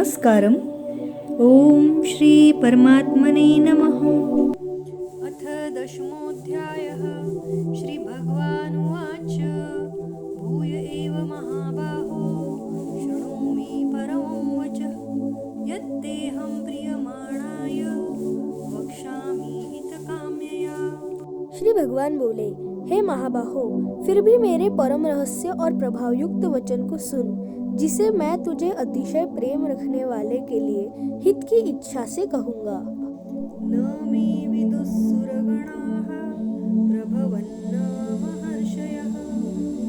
नमस्कारम्। ॐ श्री परमात्मने नमः। अथ दशमोऽध्यायः। श्रीभगवानुवाच भूय एव महाबाहो शृणु मे परमं वचः यद्देहं प्रीयमाणाय वक्ष्यामि हितकाम्यया। श्री भगवान बोले, हे महाबाहो, फिर भी मेरे परम रहस्य और प्रभावयुक्त वचन को सुन, जिसे मैं तुझे अतिशय प्रेम रखने वाले के लिए हित की इच्छा से कहूँगा। न मे विदुस्सुरगणाः प्रभवन्न महर्षयः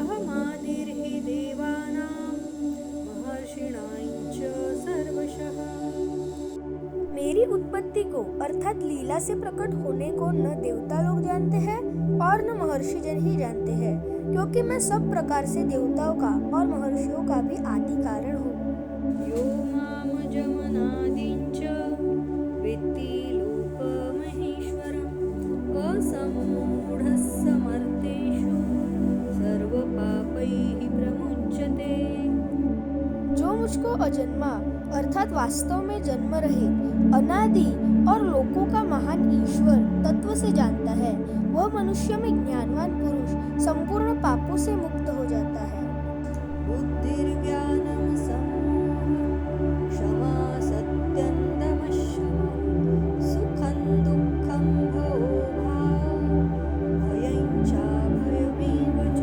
अहमादिर्हि देवानां महर्षिणाञ्च सर्वशः। मेरी उत्पत्ति को अर्थात लीला से प्रकट होने को न देवता लोग जानते हैं और न महर्षि जन ही जानते हैं, क्योंकि मैं सब प्रकार से देवताओं का और महर्षियों का भी आदि कारण हूँ। यो मामजमनादिञ्च वेत्ति लोकमहेश्वरम् असम्मूढः समर्थेषु सर्वपापैः प्रमुच्यते। जो मुझको अजन्मा अर्थात वास्तव में जन्म रहित, अनादि और लोकों का महान ईश्वर तत्व से जानता है, वह मनुष्य में ज्ञानवान पुरुष संपूर्ण पापों से मुक्त हो जाता है। बुद्धिर्ज्ञानं सम्मोहः क्षमा सत्यं दमः शमः सुखं दुःखं भवो भावः भयं चाभयमेव च।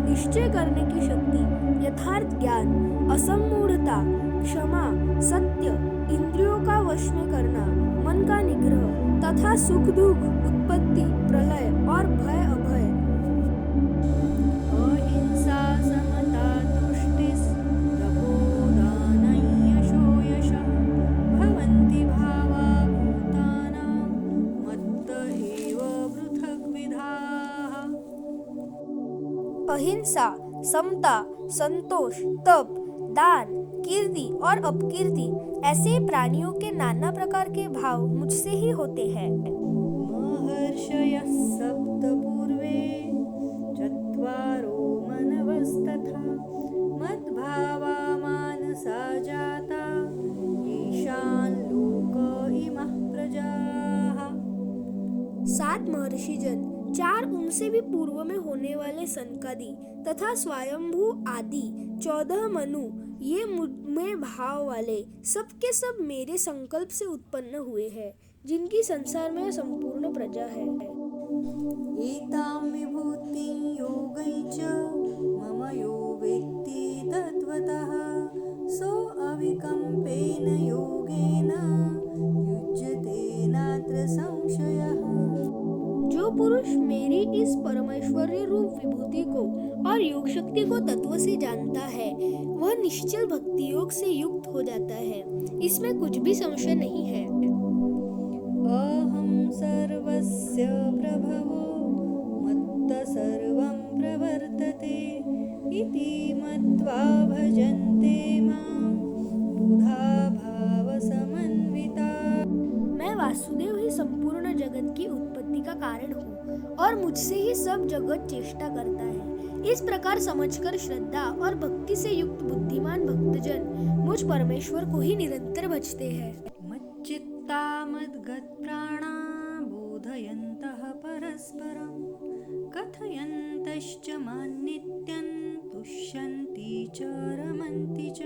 निश्चय करने की शक्ति, यथार्थ ज्ञान, असम्मूढ़ता, क्षमा, सत्य, इंद्रियों का वश में करना, मन का निग्रह तथा सुख दुख, उत्पत्ति, प्रलय और भय अभय। अहिंसा समता तुष्टिस्तपोदानं यशो यशः भवन्ति भावा भूतानां मत्त एव पृथग्विधाः। अहिंसा, समता, संतोष, तप, दान, कीर्ति और अपकीर्ति ऐसे प्राणियों के नाना प्रकार के भाव मुझसे ही होते हैं। महर्षयः सप्त पूर्वे चत्वारो मनवस्तथा मद्भावा मानसा जाता येषां लोक इमः प्रजाः। 7 महर्षिजन, 4 उनसे भी पूर्व में होने वाले सनकादि तथा स्वयंभू आदि 14 मनु, ये मुझ में भाव वाले सब के सब मेरे संकल्प से उत्पन्न हुए हैं, जिनकी संसार में संपूर्ण प्रजा है। एतां विभूतिं योगैश्च मम यो वेत्ति तत्त्वतः सोऽविकम्पेन योगेन युज्यते नात्र संशयः। जो पुरुष मेरी इस परमेश्वरी रूप विभूति को और योग शक्ति को तत्व से जानता है, वह निश्चल भक्ति योग से युक्त हो जाता है, इसमें कुछ भी संशय नहीं है। अहं सर्वस्य प्रभवो मत्तः सर्वं प्रवर्तते इति मत्वा भजन्ते मां बुधा भावसमन्विता। मैं वासुदेव ही संपूर्ण जगत की उत्पत्ति का कारण हूँ और मुझसे ही सब जगत चेष्टा करता है। इस प्रकार समझकर श्रद्धा और भक्ति से युक्त बुद्धिमान भक्तजन मुझ परमेश्वर को ही निरंतर भजते हैं। मच्चित्ता मद्गतप्राणा बोधयन्तः परस्परं कथयन्तश्च मां नित्यं तुष्यन्ति च रमन्ति च।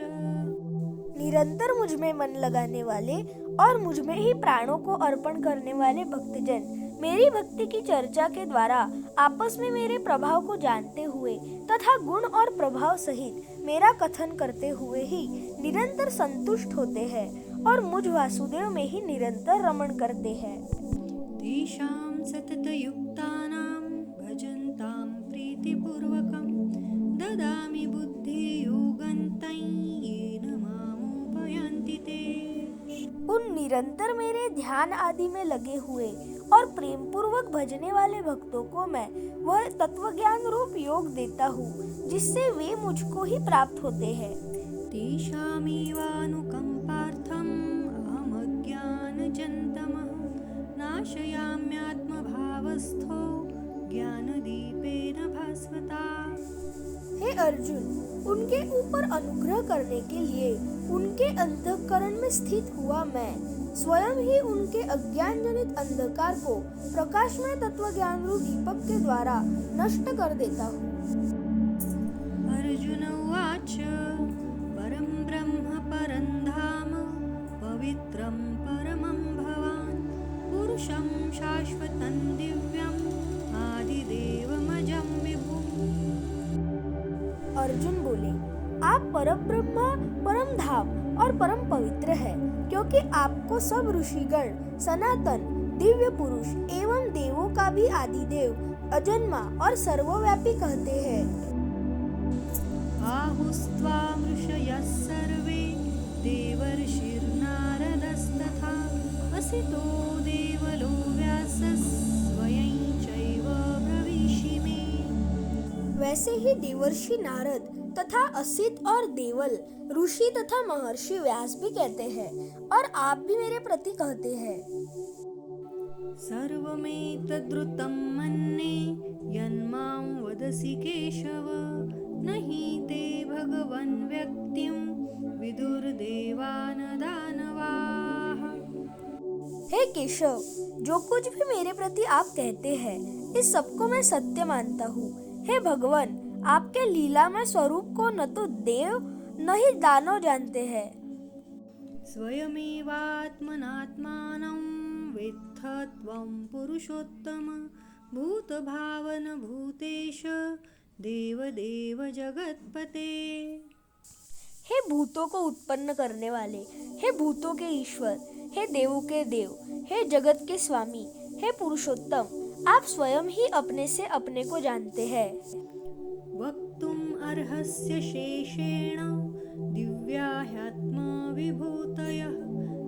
निरंतर मुझ में मन लगाने वाले और मुझ में ही प्राणों को अर्पण करने वाले भक्तजन मेरी भक्ति की चर्चा के द्वारा आपस में मेरे प्रभाव को जानते हुए तथा गुण और प्रभाव सहित मेरा कथन करते हुए ही निरंतर संतुष्ट होते हैं और मुझ वासुदेव में ही निरंतर रमण करते हैं। तेषां सततयुक्तानां भजन्तां प्रीतिपूर्वकं ददामि बुद्धियोगं तं येन मामुपयान्ति ते। उन निरंतर मेरे ध्यान आदि में लगे हुए और प्रेम पूर्वक भजने वाले भक्तों को मैं वह तत्वज्ञान रूप योग देता हूँ, जिससे वे मुझको ही प्राप्त होते हैं। तेषामेवानुकम्पार्थम् अहमज्ञानजन्तमः नाशयाम्यात्मभावस्थो ज्ञानदीपेन भास्वता। हे अर्जुन, उनके ऊपर अनुग्रह करने के लिए उनके अंतःकरण में स्थित हुआ मैं स्वयं ही उनके अज्ञान जनित अंधकार को प्रकाशमय तत्व ज्ञान रूप दीपक के द्वारा नष्ट कर देता हूँ। अर्जुन उवाच परं ब्रह्म परं धाम पवित्रं परमं भवान् पुरुषं शाश्वतं दिव्यम् आदिदेवमजं विभुम्। अर्जुन बोले, आप परम ब्रह्म परम धाम और परम पवित्र है, क्योंकि आपको सब ऋषिगण सनातन दिव्य पुरुष एवं देवों का भी आदिदेव अजन्मा और सर्वव्यापी कहते हैं। आहुस्त्वां ऋषयः सर्वे देवर्षिर्नारदस्तथा असितो देवलो व्यासः स्वयं चैव ब्रवीषि मे। वैसे ही देवर्षि नारद तथा असित और देवल ऋषि तथा महर्षि व्यास भी कहते हैं और आप भी मेरे प्रति कहते हैं। सर्वमेतद्रुतं मन्ये यन्मां वदसि केशव नहि ते भगवन् व्यक्तिं विदुर्देवान् दानवाः। हे केशव, जो कुछ भी मेरे प्रति आप कहते हैं इस सबको मैं सत्य मानता हूँ। हे भगवान, आपके लीलामय स्वरूप को न तो देव न ही दानव जानते हैं। स्वयमेवात्मनात्मानं वेत्थ त्वं पुरुषोत्तम भूतभावन भूतेश देवदेव जगत्पते। हे भूतों को उत्पन्न करने वाले, हे भूतों के ईश्वर, हे देवों के देव, हे जगत के स्वामी, हे पुरुषोत्तम, आप स्वयं ही अपने से अपने को जानते हैं। वक्तुम् अर्हस्य शेषेण दिव्या ह्यात्मविभूतयः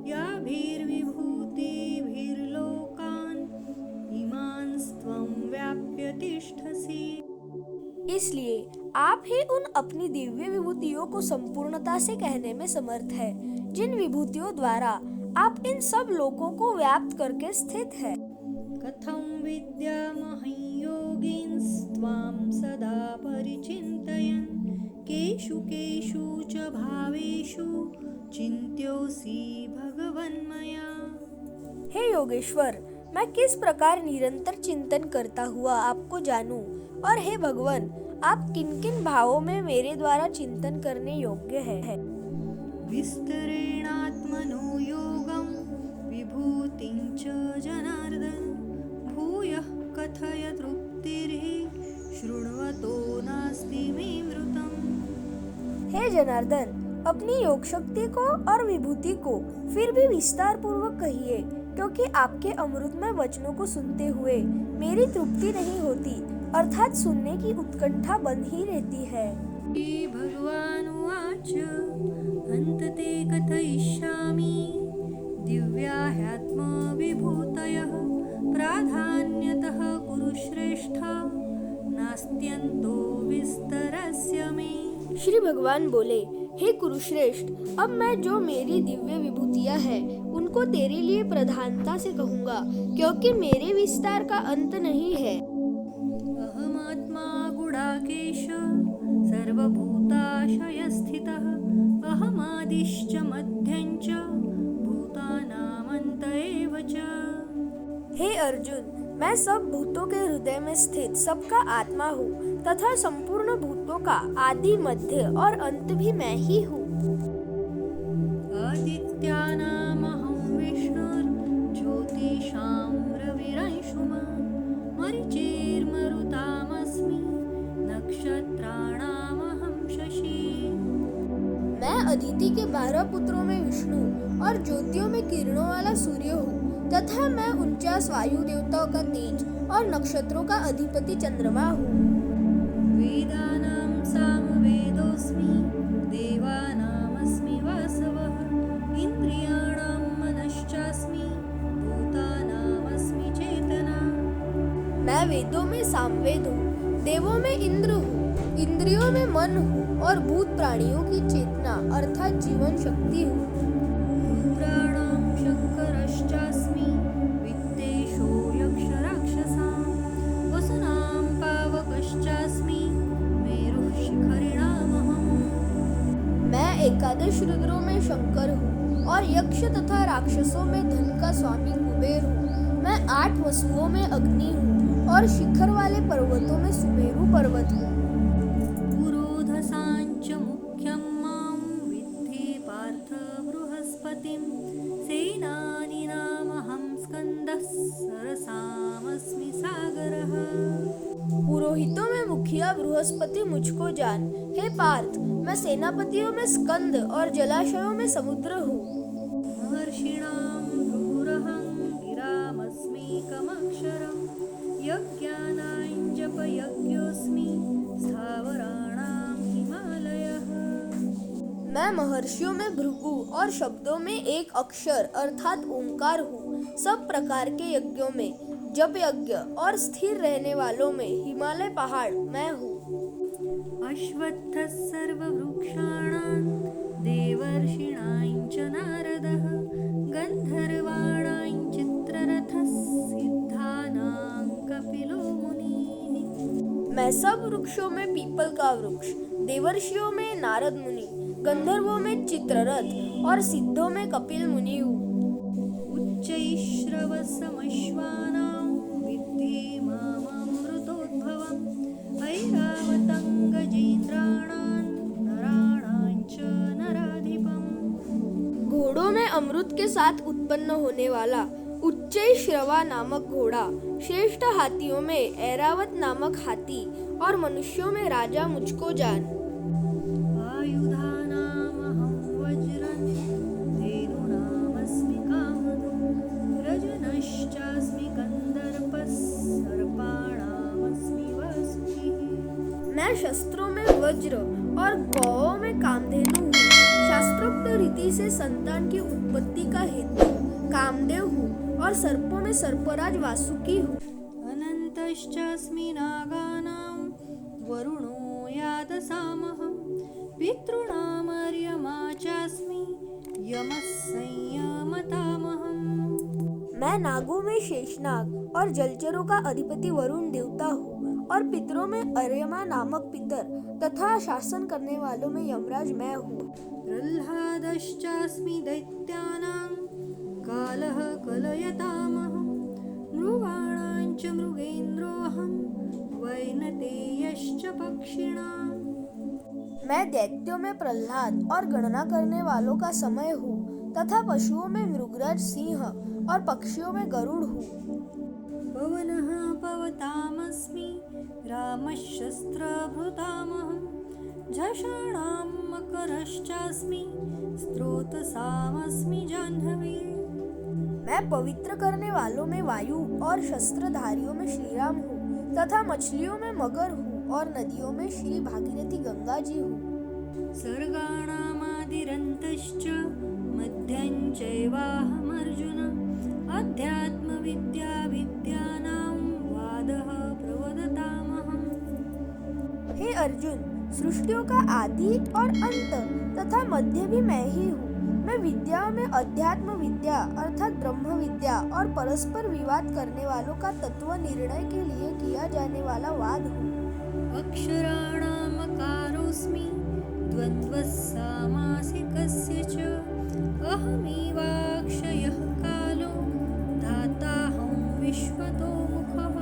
याभिर्विभूतिभिर्लोकान् इमांस्त्वं व्याप्य तिष्ठसि। इसलिए आप ही उन अपनी दिव्य विभूतियों को संपूर्णता से कहने में समर्थ है, जिन विभूतियों द्वारा आप इन सब लोकों को व्याप्त करके स्थित है। कथं विद्यामहं योगिंस्त्वां सदा परिचिन्तयन् केषु केषु च भावेषु चिन्त्योऽसि भगवन्मया। हे योगेश्वर, मैं किस प्रकार निरंतर चिंतन करता हुआ आपको जानूं, और हे भगवान, आप किन किन भावों में मेरे द्वारा चिंतन करने योग्य है। विस्तरेणात्मनो योगं विभूतिं च जनार्दन भूयः कथय तृप्तिर्हि शृण्वतो नास्ति मे मृतम्। हे जनार्दन, अपनी योग शक्ति को और विभूति को फिर भी विस्तार पूर्वक कहिए, क्योंकि आपके अमृतमय वचनों को सुनते हुए मेरी तृप्ति नहीं होती, अर्थात सुनने की उत्कंठा बन ही रहती है। श्री भगवान उवाच अन्तते कथयिष्यामि दिव्या ह्यात्मविभूतयः प्राधान्यतः कुरु श्रेष्ठ नास्त्यन्तो विस्तरस्य मे। श्री भगवान बोले, हे कुरुश्रेष्ठ, अब मैं जो मेरी दिव्य विभूतियां हैं उनको तेरे लिए प्रधानता से कहूँगा, क्योंकि मेरे विस्तार का अंत नहीं है। अहमात्मा गुडाकेश सर्वभूताशयस्थितः अहमादिश्च मध्यञ्च भूतानामन्त एव च। हे अर्जुन, मैं सब भूतों के हृदय में स्थित सबका आत्मा हूँ तथा संपूर्ण भूतों का आदि मध्य और अंत भी मैं ही हूँ। आदित्यानामहं विष्णुर्ज्योतिषां रविरंशुमान् मरीचिर्मरुतामस्मि नक्षत्राणामहं शशि। मैं अदिति के 12 पुत्रों में विष्णु और ज्योतियों में किरणों वाला सूर्य हूँ तथा मैं 49 वायु देवताओं का तेज और नक्षत्रों का अधिपति चंद्रमा हूँ। वेदानां सामवेदोऽस्मि देवानामस्मि वासवः इन्द्रियाणां मनश्चास्मि भूतानामस्मि चेतना। मैं वेदों में सामवेद हूँ, देवों में इंद्र हूँ, इंद्रियों में मन हूँ और भूत प्राणियों की चेतना अर्थात जीवन शक्ति हूँ। रुद्राणां शङ्करश्चास्मि वित्तेषो यक्षराक्षसां वसुनां पावकश्चास्मि मेरुः शिखरिणामहम्। एकादश रुद्रों में शंकर हूँ और यक्ष तथा राक्षसों में धन का स्वामी कुबेर हूँ। मैं 8 वसुओं में अग्नि हूँ और शिखर वाले पर्वतों में सुमेरु पर्वत हूँ। पुरोधसाञ्च मुख्यं मां विद्धि पार्थ बृहस्पतिं सेनानीनामहं स्कन्दः सरसामस्मि सागरः। पुरोहितों में मुखिया बृहस्पति मुझको जान। हे पार्थ, मैं सेनापतियों में स्कंद और जलाशयों में समुद्र हूँ। महर्षिणां भृगुरहं गिरामस्मीकमक्षरं यज्ञानां जपयज्ञोऽस्मि स्थावराणां हिमालयः। मैं महर्षियों में भृगु और शब्दों में एक अक्षर अर्थात ओंकार हूँ। सब प्रकार के यज्ञों में जप यज्ञ और स्थिर रहने वालों में हिमालय पहाड़ मैं हूँ। अश्वत्थः सर्ववृक्षाणां देवर्षिणां च नारदः गन्धर्वाणां चित्ररथः सिद्धानां कपिलो मुनिः। मैं सब वृक्षों में पीपल का वृक्ष, देवर्षियों में नारद मुनि, गंधर्वों में चित्ररथ और सिद्धों में कपिल मुनि हूँ। उच्चैश्रवसमश्वानां विद्धि माममृतोद्भवम् ऐरावतं गजेन्द्राणां नराणां च नराधिपम्। घोड़ों में अमृत के साथ उत्पन्न होने वाला उच्चैश्रवा नामक घोड़ा, श्रेष्ठ हाथियों में ऐरावत नामक हाथी और मनुष्यों में राजा मुझको जान। आयुधानामहं वज्रं धेनुनामस्मि कामधुक् रजनश्चास्मि कन्दर्पः सर्पाणामस्मि वासुकिः। मैं शस्त्रों में वज्र और गौओं में कामधेनु हूँ। शास्त्रोक्त रीति से संतान की उत्पत्ति का हेतु कामदेव हूँ और सर्पों में सर्पराज वासुकी हूँ। अनन्तश्चास्मि नागानां वरुणो यादसामहं पितॄणामर्यमा चास्मि यमः संयमतामहम्। मैं नागों में शेषनाग और जलचरों का अधिपति वरुण देवता हूँ और पितरों में अर्यमा नामक पितर तथा शासन करने वालों में यमराज मैं हूँ। प्रह्लादश्चास्मि दैत्यानां कालः कलयतामहं मृगाणां च मृगेन्द्रोऽहं वैनतेयश्च पक्षिणाम्। मैं दैत्यों में प्रहलाद और गणना करने वालों का समय हूँ तथा पशुओं में मृगराज सिंह और पक्षियों में गरुड़ हूँ। पवनः पवतामस्मि रामशस्त्रभृतामहं झषाणां मकरश्चास्मि स्रोतसामस्मि जाह्नवी। मैं पवित्र करने वालों में वायु और शस्त्रधारियों में श्रीराम हूँ तथा मछलियों में मगर हूँ और नदियों में श्री भागीरथी गंगा जी हूँ। सर्गाणामादिरन्तश्च मध्यं चैवाहमर्जुन अध्यात्मविद्या विद्यानां वादः प्रवदतामहम्। हे अर्जुन, सृष्टियों का आदि और अंत तथा मध्य भी मैं ही हूँ। मैं विद्याओं में अध्यात्म विद्या अर्थात ब्रह्म विद्या और परस्पर विवाद करने वालों का तत्व निर्णय के लिए किया जाने वाला वाद हूँ। अक्षराणामकारोऽस्मि द्वन्द्वः सामासिकस्य च अहमेवाक्षयः कालो धाताहं विश्वतो मुखः।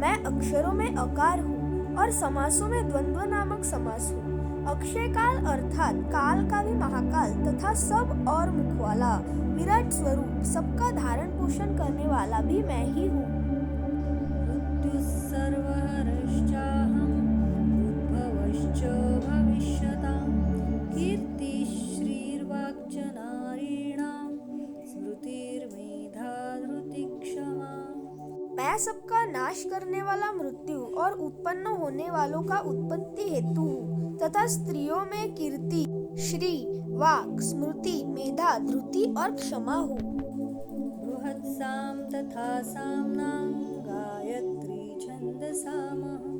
मैं अक्षरों में अकार हूँ और समासों में द्वंद्व नामक समास हूँ। अक्षय काल अर्थात काल का भी महाकाल तथा सब और मुख वाला विराट स्वरूप सबका धारण पोषण करने वाला भी मैं ही हूँ। मृत्युः सर्वहरश्चाहम् उद्भवश्च भविष्यताम् कीर्तिः श्रीर्वाक्च नारीणां स्मृतिर्मेधा धृतिः क्षमा। मैं सबका नाश करने वाला मृत्यु और उत्पन्न होने वालों का उत्पत्ति हेतु हूँ तथा स्त्रियों में कीर्ति, श्री, वाक, स्मृति, मेधा, धृति और क्षमा हूँ। बृहत्सां तथा साम्नां गायत्री छन्दसामहं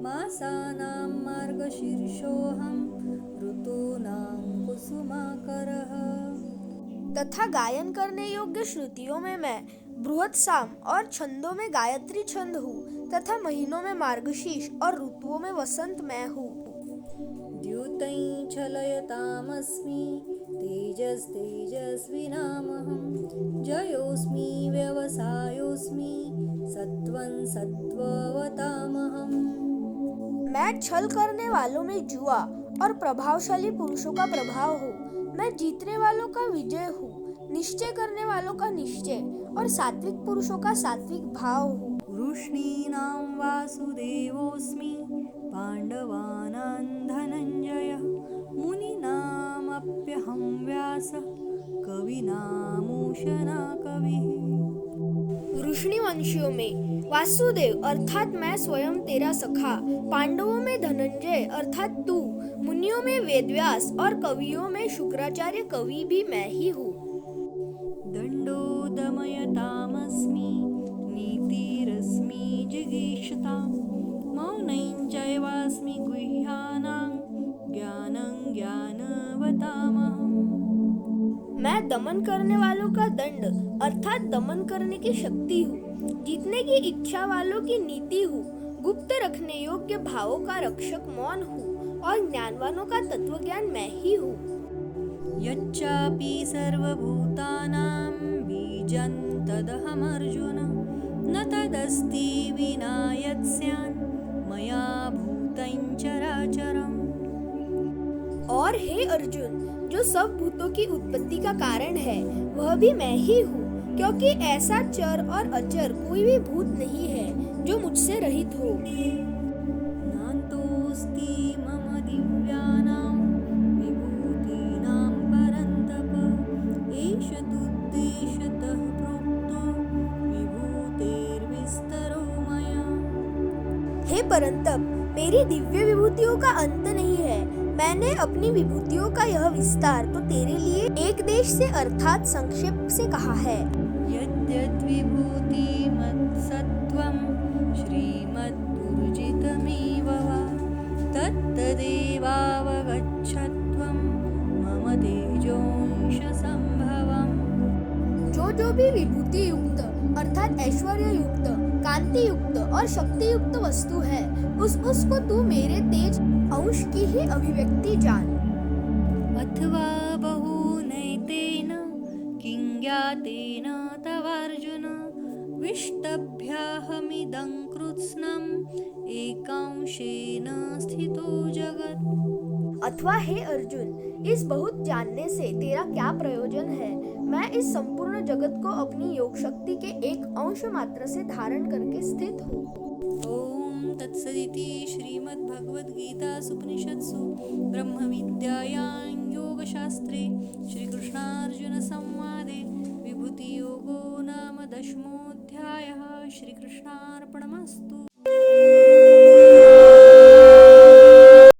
मासानां मार्गशीर्षोऽहं ऋतूनां कुसुमाकरः। तथा गायन करने योग्य श्रुतियों में मैं बृहत्साम और छंदों में गायत्री छंद हूँ तथा महीनों में मार्गशीर्ष और ऋतुओं में वसंत मैं हूँ। द्युतैः छलयतामस्मि तेजस्तेजस्विनामहं जयोऽस्मि व्यवसायोऽस्मि सत्वं सत्त्ववतामहम्। मैं छल करने वालों में जुआ और प्रभावशाली पुरुषों का प्रभाव हूँ। मैं जीतने वालों का विजय हूँ, निश्चय करने वालों का निश्चय और सात्विक पुरुषों का सात्विक भाव हूँ। वृष्णीनां वासुदेवोऽस्मि पाण्डवानां धनञ्जयः मुनीनामप्यहं व्यासः कवीनामुशना कविः। वृष्णि वंशियों में वासुदेव अर्थात मैं स्वयं तेरा सखा, पांडवों में धनंजय अर्थात तू, मुनियों में वेदव्यास और कवियों में शुक्राचार्य कवि भी मैं ही हूँ। दण्डो दमयतामस्मि नीतिरस्मि जिगीषतां मौनं चैवास्मि गुह्यानां ज्ञानं ज्ञानवतामहम्। मैं दमन करने वालों का दंड अर्थात दमन करने की शक्ति हूँ, जीतने की इच्छा वालों की नीति हूँ, गुप्त रखने योग्य भावों का रक्षक मौन हूँ और ज्ञानवानों का तत्वज्ञान मैं ही हूँ। यच्चापि सर्वभूतानां बीजं तदहमर्जुन न तदस्ति विना यत् स्यान् मया भूतं चराचरम्। और हे अर्जुन, जो सब भूतों की उत्पत्ति का कारण है वह भी मैं ही हूँ, क्योंकि ऐसा चर और अचर कोई भी भूत नहीं है जो मुझसे रहित हो। नान्तोऽस्ति मम दिव्यानां विभूतीनां परन्तप एष तुद्देशतः प्रोक्तो विभूतेर्विस्तरो मया। हे परंतप, मेरी दिव्य विभूतियों का अंत नहीं है। मैंने अपनी विभूतियों का यह विस्तार तो तेरे लिए एक देश से अर्थात संक्षेप से कहा है। यद्यद्विभूतिमत्सत्त्वं श्रीमद्पुरुजितमेव वा तत्तदेवावगच्छत्वं मम तेजोंशसंभवम्। जो भी विभूति युक्त अर्थात ऐश्वर्य युक्त, कांति युक्त और शक्ति युक्त वस्तु है उसको तू मेरे तेज अंश की ही अभिव्यक्ति जान। अथवा बहुनैतेन किं ज्ञातेन तवार्जुन विष्टभ्याहमिदं कृत्स्नम् एकांशेन स्थितो जगत्। अथवा हे अर्जुन, इस बहुत जानने से तेरा क्या प्रयोजन है? मैं इस संपूर्ण जगत को अपनी योग शक्ति के एक अंश मात्र से धारण करके स्थित हूँ। ओम तत्सदिति श्रीमद्भगवद्गीतासूपनिषत्सु ब्रह्मविद्यायां योगशास्त्रे श्रीकृष्णार्जुनसंवादे विभूतियोगो नाम 10मोऽध्यायः। श्रीकृष्णार्पणमस्तु।